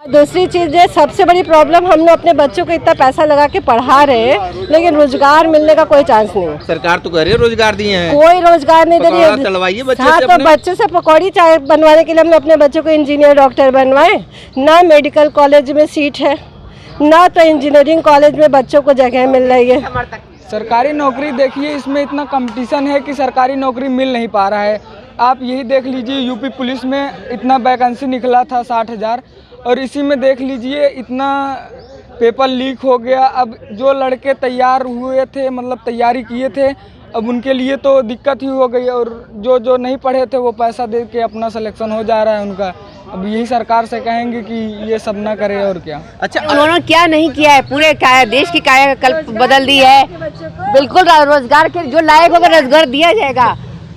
दूसरी चीज़ है, सबसे बड़ी प्रॉब्लम, हम लोग अपने बच्चों को इतना पैसा लगा के पढ़ा रहे हैं लेकिन रोजगार मिलने का कोई चांस नहीं है। सरकार तो कह रही है रोजगार दिए हैं, कोई रोजगार नहीं दे रही है। तलवाइए बच्चे हाँ, से तो अपने। बच्चों से पकौड़ी चाय बनवाने के लिए हमने अपने बच्चों को इंजीनियर डॉक्टर बनवाए। ना मेडिकल कॉलेज में सीट है, ना तो इंजीनियरिंग कॉलेज में बच्चों को जगह मिल रही है। सरकारी नौकरी देखिए, इसमें इतना कंपटीशन है कि सरकारी नौकरी मिल नहीं पा रहा है। आप यही देख लीजिए, यूपी पुलिस में इतना वैकेंसी निकला था 60,000, और इसी में देख लीजिए इतना पेपर लीक हो गया। अब जो लड़के तैयार हुए थे, मतलब तैयारी किए थे, अब उनके लिए तो दिक्कत ही हो गई, और जो नहीं पढ़े थे वो पैसा दे के अपना सिलेक्शन हो जा रहा है उनका। अब यही सरकार से कहेंगे कि ये सब ना करे और क्या। अच्छा, उन्होंने क्या नहीं किया है, पूरे देश की कायाकल्प बदल दी है। बिल्कुल रोजगार के जो लायक होगा रोजगार दिया जाएगा,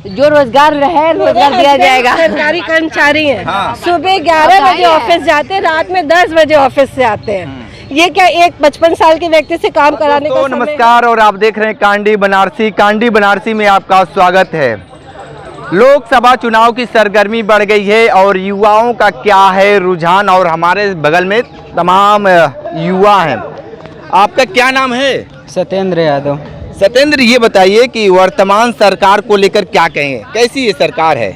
जो रोजगार रहे रोजगार दिया जाएगा। सरकारी कर्मचारी हैं, हाँ। सुबह 11 बजे ऑफिस जाते हैं, रात में 10 बजे ऑफिस से आते हैं। ये क्या एक 55 साल के व्यक्ति से काम कराने का समय? नमस्कार, और आप देख रहे हैं कांडी बनारसी। कांडी बनारसी में आपका स्वागत है। लोकसभा चुनाव की सरगर्मी बढ़ गई है और युवाओं का क्या है रुझान, और हमारे बगल में तमाम युवा हैं। आपका क्या नाम है? सत्येंद्र यादव। सत्येंद्र, ये बताइए कि वर्तमान सरकार को लेकर क्या कहेंगे, कैसी ये सरकार है?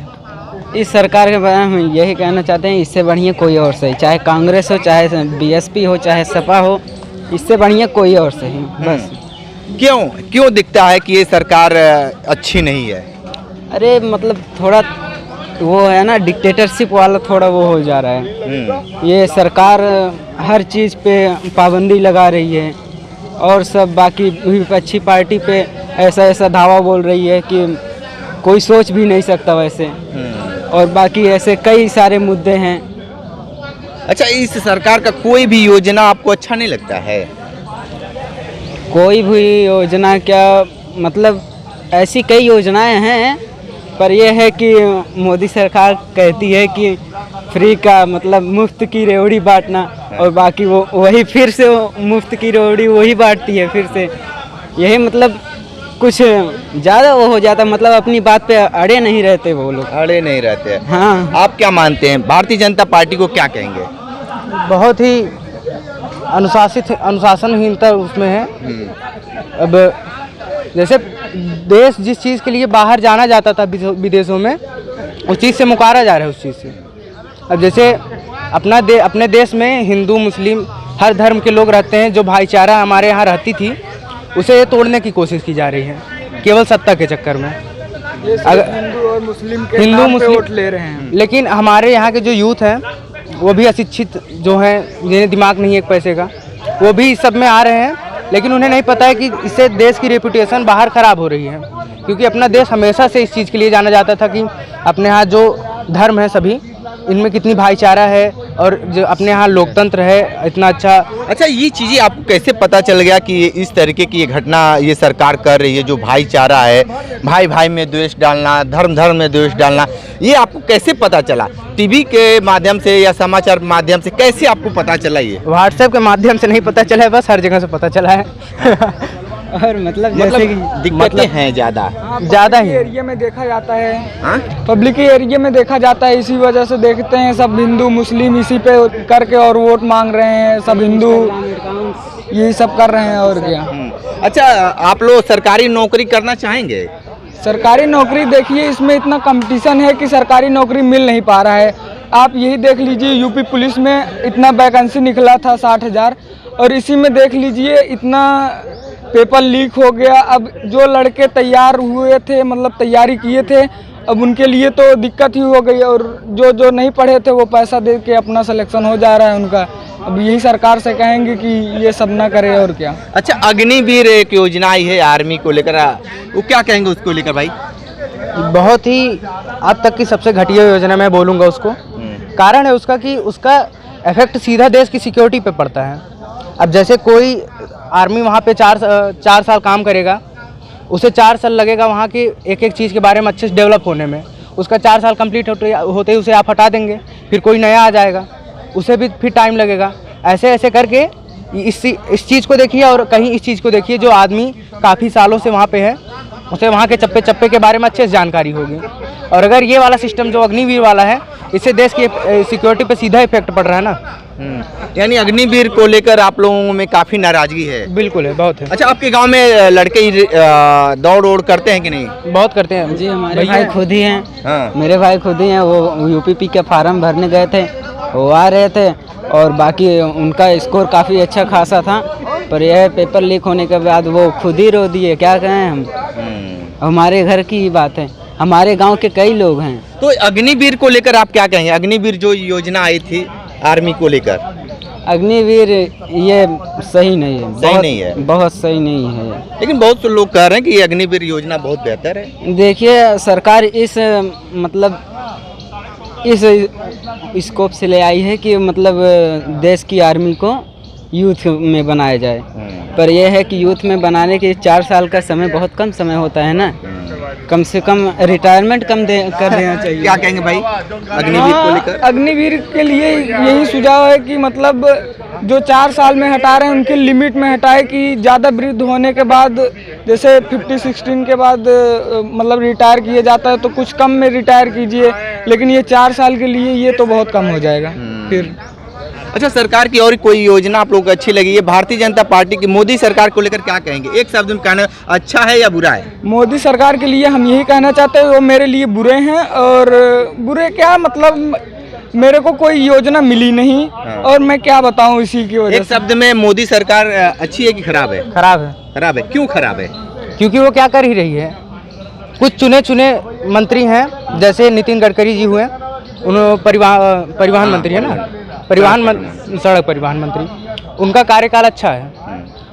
इस सरकार के बारे में हम यही कहना चाहते हैं, इससे बढ़िया कोई और सही, चाहे कांग्रेस हो, चाहे बीएसपी हो, चाहे सपा हो, इससे बढ़िया कोई और सही। बस क्यों दिखता है कि ये सरकार अच्छी नहीं है? अरे मतलब थोड़ा वो है ना, डिक्टेटरशिप वाला थोड़ा वो हो जा रहा है। ये सरकार हर चीज़ पे पाबंदी लगा रही है, और सब बाकी विपक्षी पार्टी पे ऐसा धावा बोल रही है कि कोई सोच भी नहीं सकता वैसे, और बाकी ऐसे कई सारे मुद्दे हैं। अच्छा, इस सरकार का कोई भी योजना आपको अच्छा नहीं लगता है? कोई भी योजना क्या, मतलब ऐसी कई योजनाएं हैं, पर यह है कि मोदी सरकार कहती है कि फ्री का मतलब मुफ्त की रेवड़ी बांटना, और बाकी वो वही फिर से वो मुफ्त की रेवड़ी वही बांटती है फिर से। यही मतलब कुछ ज़्यादा वो हो जाता, मतलब अपनी बात पे अड़े नहीं रहते वो लोग, अड़े नहीं रहते। हाँ। आप क्या मानते हैं, भारतीय जनता पार्टी को क्या कहेंगे? बहुत ही अनुशासनहीनता उसमें है। अब जैसे देश जिस चीज़ के लिए बाहर जाना जाता था विदेशों में, उस चीज़ से मुकारा जा रहा है उस चीज़ से। अब जैसे अपने देश में हिंदू मुस्लिम हर धर्म के लोग रहते हैं, जो भाईचारा हमारे यहाँ रहती थी उसे ये तोड़ने की कोशिश की जा रही है केवल सत्ता के चक्कर में। अगर हिंदू और मुस्लिम के हिंदू नाम पे मुस्लिम वोट ले रहे हैं, लेकिन हमारे यहाँ के जो यूथ हैं वो भी अशिक्षित जो हैं, जिन्हें दिमाग नहीं है एक पैसे का, वो भी इस सब में आ रहे हैं, लेकिन उन्हें नहीं पता है कि इससे देश की रेपुटेशन बाहर ख़राब हो रही है। क्योंकि अपना देश हमेशा से इस चीज़ के लिए जाना जाता था कि अपने यहाँ जो धर्म है सभी, इनमें कितनी भाईचारा है, और जो अपने यहाँ लोकतंत्र है इतना अच्छा। अच्छा, ये चीज़ें आपको कैसे पता चल गया कि इस तरीके की ये घटना ये सरकार कर रही है, जो भाईचारा है, भाई भाई में द्वेष डालना, धर्म धर्म में द्वेष डालना, ये आपको कैसे पता चला? टीवी के माध्यम से या समाचार माध्यम से कैसे आपको पता चला? ये व्हाट्सएप के माध्यम से नहीं पता चला है, बस हर जगह से पता चला है। और मतलब जैसे कि दिक्कतें हैं ज़्यादा ही एरिया में देखा जाता है, हाँ? पब्लिक एरिया में देखा जाता है। इसी वजह से देखते हैं सब हिंदू मुस्लिम इसी पे करके और वोट मांग रहे हैं, सब हिंदू यही सब कर रहे हैं और क्या। अच्छा, आप लोग सरकारी नौकरी करना चाहेंगे? सरकारी नौकरी देखिए, इसमें इतना कंपटीशन है कि सरकारी नौकरी मिल नहीं पा रहा है। आप यही देख लीजिए, यूपी पुलिस में इतना वैकेंसी निकला था 60,000, और इसी में देख लीजिए इतना पेपर लीक हो गया। अब जो लड़के तैयार हुए थे, मतलब तैयारी किए थे, अब उनके लिए तो दिक्कत ही हो गई, और जो नहीं पढ़े थे वो पैसा दे के अपना सिलेक्शन हो जा रहा है उनका। अब यही सरकार से कहेंगे कि ये सब ना करे और क्या। अच्छा, अग्निवीर एक योजना आई है आर्मी को लेकर, वो क्या कहेंगे उसको लेकर भाई? बहुत ही अब तक की सबसे घटिया योजना मैं बोलूँगा उसको। कारण है उसका कि उसका इफेक्ट सीधा देश की सिक्योरिटी पे पड़ता है। अब जैसे कोई आर्मी वहाँ पे 4 साल काम करेगा, उसे 4 साल लगेगा वहाँ की एक एक चीज़ के बारे में अच्छे से डेवलप होने में। उसका 4 साल कंप्लीट होते ही उसे आप हटा देंगे, फिर कोई नया आ जाएगा, उसे भी फिर टाइम लगेगा। ऐसे करके इस चीज़ को देखिए, और कहीं इस चीज़ को देखिए, जो आदमी काफ़ी सालों से वहाँ पे है, उसे वहाँ के चप्पे चप्पे के बारे में अच्छे से जानकारी होगी। और अगर ये वाला सिस्टम जो अग्निवीर वाला है, इससे देश की सिक्योरिटी पे सीधा इफेक्ट पड़ रहा है ना। यानी अग्निवीर को लेकर आप लोगों में काफी नाराजगी है। बिल्कुल है, बहुत है। अच्छा, आपके गांव में लड़के दौड़ ओड़ करते हैं कि नहीं? बहुत करते हैं जी, हमारे भाई खुद ही हैं। हाँ। मेरे भाई खुद ही हैं। वो यूपीपी के फार्म भरने गए थे, वो आ रहे थे और बाकी उनका स्कोर काफ़ी अच्छा खासा था, पर यह पेपर लीक होने के बाद वो खुद ही रो दिए। क्या कहें हम, हमारे घर की ही बात है, हमारे गांव के कई लोग हैं। तो अग्निवीर को लेकर आप क्या कहेंगे? अग्निवीर जो योजना आई थी आर्मी को लेकर, अग्निवीर ये सही नहीं है, सही नहीं है, बहुत सही नहीं है। लेकिन बहुत से लोग कह रहे हैं कि ये अग्निवीर योजना बहुत बेहतर है। देखिए, सरकार इस मतलब इस स्कोप से ले आई है कि मतलब देश की आर्मी को यूथ में बनाया जाए, पर यह है कि यूथ में बनाने के 4 साल का समय बहुत कम समय होता है ना, कम से कम रिटायरमेंट कर देना चाहिए। क्या कहेंगे भाई अग्निवीर को लेकर? अग्निवीर के लिए यही सुझाव है कि मतलब जो 4 साल में हटा रहे हैं उनकी लिमिट में हटाए, कि ज़्यादा वृद्ध होने के बाद जैसे 50-60 के बाद मतलब रिटायर किया जाता है तो कुछ कम में रिटायर कीजिए, लेकिन ये 4 साल के लिए ये तो बहुत कम हो जाएगा फिर। अच्छा, सरकार की और कोई योजना आप लोगों को अच्छी लगी है? भारतीय जनता पार्टी की मोदी सरकार को लेकर क्या कहेंगे? एक शब्द में कहना, अच्छा है या बुरा है? मोदी सरकार के लिए हम यही कहना चाहते हैं, वो मेरे लिए बुरे हैं। और बुरे क्या मतलब, मेरे को कोई योजना मिली नहीं। हाँ। और मैं क्या बताऊं इसी की वजह एक शब्द में मोदी सरकार अच्छी है कि खराब है? खराब है। खराब है, क्यों खराब है? क्योंकि वो क्या कर ही रही है, कुछ चुने मंत्री हैं, जैसे नितिन गडकरी जी हुए, उन्होंने परिवहन मंत्री है ना, सड़क परिवहन मंत्री, उनका कार्यकाल अच्छा है,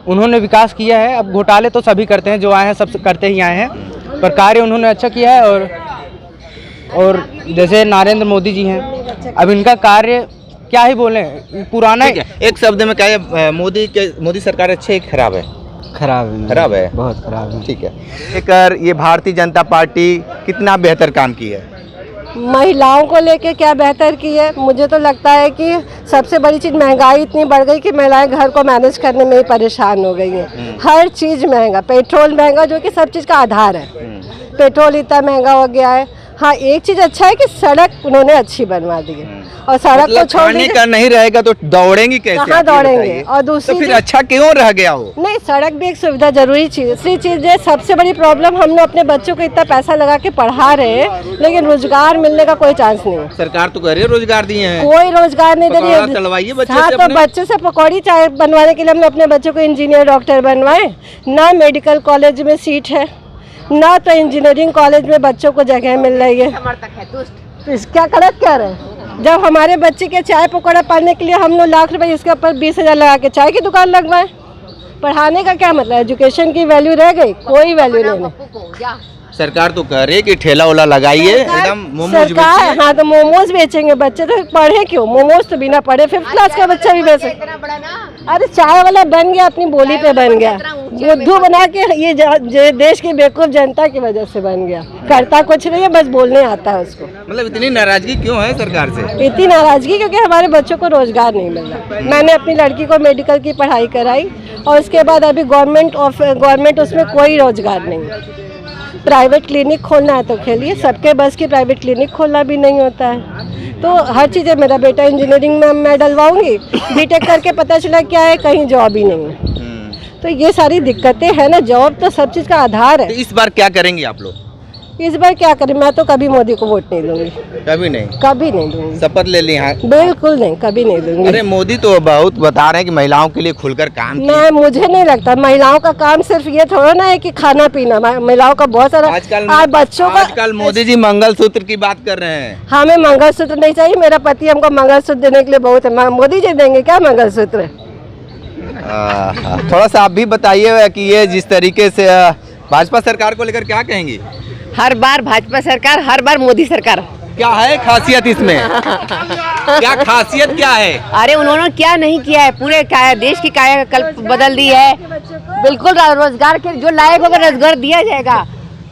उन्होंने विकास किया है। अब घोटाले तो सभी करते हैं, जो आए हैं सब करते ही आए हैं, पर कार्य उन्होंने अच्छा किया है। और जैसे नरेंद्र मोदी जी हैं, अब इनका कार्य क्या ही बोले, पुराना ठीक है, एक शब्द में कहे, मोदी सरकार अच्छी है कि खराब है? खराब है, खराब है, बहुत खराब है। ठीक है। लेकर ये भारतीय जनता पार्टी कितना बेहतर काम की है? महिलाओं को लेके क्या बेहतर की है? मुझे तो लगता है कि सबसे बड़ी चीज़ महंगाई इतनी बढ़ गई कि महिलाएं घर को मैनेज करने में ही परेशान हो गई हैं। हर चीज़ महंगा, पेट्रोल महंगा जो कि सब चीज़ का आधार है, पेट्रोल इतना महंगा हो गया है। हाँ, एक चीज़ अच्छा है कि सड़क उन्होंने अच्छी बनवा दी है, और सड़क मतलब को छोड़ खाने का नहीं रहेगा तो दौड़ेंगी कैसे? कहाँ आप ये दौड़ेंगे? बताइए। और दूसरी तो फिर चीज़- अच्छा क्यों रह गया हो? नहीं, सड़क भी एक सुविधा जरूरी चीज़। दूसरी चीज़ है, सबसे बड़ी प्रॉब्लम, हम लोग अपने बच्चों को इतना पैसा लगा के पढ़ा रहे हैं, लेकिन रोजगार मिलने का कोई चांस नहीं है। सरकार तो कह रही है रोजगार दिए हैं, कोई रोजगार नहीं दे पकौड़ा रही तलवाइए बच्चे हाँ, से तो अपने। बच्चों से पकौड़ी चाय बनवाने के लिए हमने अपने बच्चों को इंजीनियर डॉक्टर बनवाए। ना मेडिकल कॉलेज में सीट है, ना तो इंजीनियरिंग कॉलेज में बच्चों को जगह मिल रही है। तो क्या गलत कह रहे हैं? जब हमारे बच्चे के चाय पकौड़ा पालने के लिए हम लोग लाख रुपए इसके ऊपर 20,000 लगा के चाय की दुकान लगवाए, पढ़ाने का क्या मतलब? एजुकेशन की वैल्यू रह गई? कोई वैल्यू नहीं है। सरकार तो कह रही है कि ठेला उला लगाइए, एकदम मोमोज सरकार, बेचिए। हाँ, तो मोमोज बेचेंगे बच्चे, तो पढ़े क्यों? मोमोज तो बिना पढ़े 5th क्लास का बच्चा भी बेच सकता। अरे चाय वाला बन गया, अपनी बोली पे बन गया, बुद्धू बना के, ये देश की बेवकूफ जनता की वजह से बन गया। करता कुछ नहीं है, बस बोलने आता है उसको। मतलब इतनी नाराजगी क्यों है सरकार से? इतनी नाराजगी क्योंकि हमारे बच्चों को रोजगार नहीं मिल रहा। मैंने अपनी लड़की को मेडिकल की पढ़ाई कराई, और उसके बाद अभी गवर्नमेंट उसमें कोई रोजगार नहीं। प्राइवेट क्लिनिक खोलना है तो खेलिए, सबके बस की प्राइवेट क्लिनिक खोलना भी नहीं होता है। तो हर चीज़ है, मेरा बेटा इंजीनियरिंग में मैं डलवाऊंगी, बीटेक करके पता चला क्या है, कहीं जॉब ही नहीं है। तो ये सारी दिक्कतें हैं ना, जॉब तो सब चीज़ का आधार है। तो इस बार क्या करेंगे आप लोग? इस बार क्या करें? मैं तो कभी मोदी को वोट नहीं दूंगी, कभी नहीं? कभी नहीं दूंगी, शपथ ले ली? हाँ, बिल्कुल नहीं, कभी नहीं दूंगी। अरे मोदी तो बहुत बता रहे हैं कि महिलाओं के लिए खुलकर काम किए। मैं, मुझे नहीं लगता महिलाओं का काम सिर्फ ये थोड़ा ना है कि खाना पीना, महिलाओं का बहुत सारा बच्चों का। आजकल मोदी जी मंगलसूत्र की बात कर रहे हैं। हमें मंगलसूत्र नहीं चाहिए, मेरा पति हमको मंगलसूत्र देने के लिए बहुत है, मोदी जी देंगे क्या मंगलसूत्र? थोड़ा सा आप भी बताइए कि ये जिस तरीके से भाजपा सरकार को लेकर क्या कहेंगी? हर बार भाजपा सरकार, हर बार मोदी सरकार। क्या है खासियत इसमें? क्या खासियत क्या है? अरे उन्होंने क्या नहीं किया है, पूरे देश की कायाकल्प बदल दी है। बिल्कुल, रोजगार के जो लायक होगा रोजगार दिया जाएगा,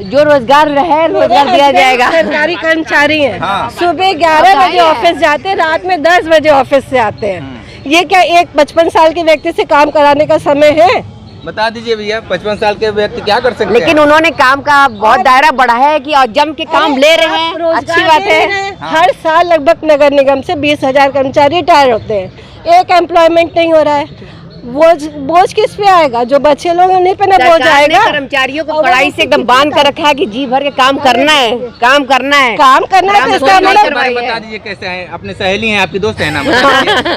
जो रोजगार रहे रोजगार दिया जाएगा। सरकारी कर्मचारी हैं, हाँ। सुबह 11 बजे ऑफिस जाते हैं, रात में 10 बजे ऑफिस से आते हैं। ये क्या एक 55 साल के व्यक्ति से काम कराने का समय है? बता दीजिए भैया, 55 साल के व्यक्ति क्या कर सकते हैं? लेकिन उन्होंने काम का बहुत दायरा बढ़ाया है कि और जम के काम ले रहे हैं, अच्छी बात है। हर साल लगभग नगर निगम से 20,000 कर्मचारी रिटायर होते हैं, एक एम्प्लॉयमेंट नहीं हो रहा है। बोझ किस पे आएगा? जो बच्चे लोग उन्हीं पे ना बोझ सरकार ने आएगा। कर्मचारियों को पढ़ाई से एकदम बांध कर रखा है कि जी भर के काम करना है, काम करना है, काम करना है तो इसका मतलब बता दीजिए कैसे हैं, अपने सहेली हैं, आपकी दोस्त है ना?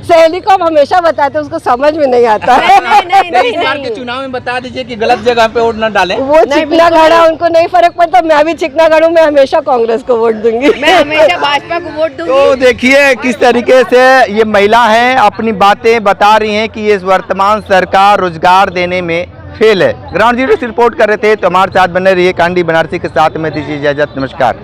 सहेली को हम हमेशा बताते हैं, उसको समझ में नहीं आता है। इस बार के चुनाव में बता दीजिए कि गलत जगह पे वोट न डालें। वो चिकना गाड़ा उनको नहीं फर्क पड़ता, मैं भी चिकना गाड़ू, मैं हमेशा कांग्रेस को वोट दूंगी। मैं हमेशा भाजपा को वोट दूंगी। तो देखिए किस तरीके से ये महिला हैं, अपनी बातें बता रही हैं कि ये वर्तमान सरकार रोजगार देने में फेल है। ग्राउंड जीरो से रिपोर्ट कर रहे थे, तो हमारे साथ बने रहिए। कांडी बनारसी के साथ में दीजिए इजाजत, नमस्कार।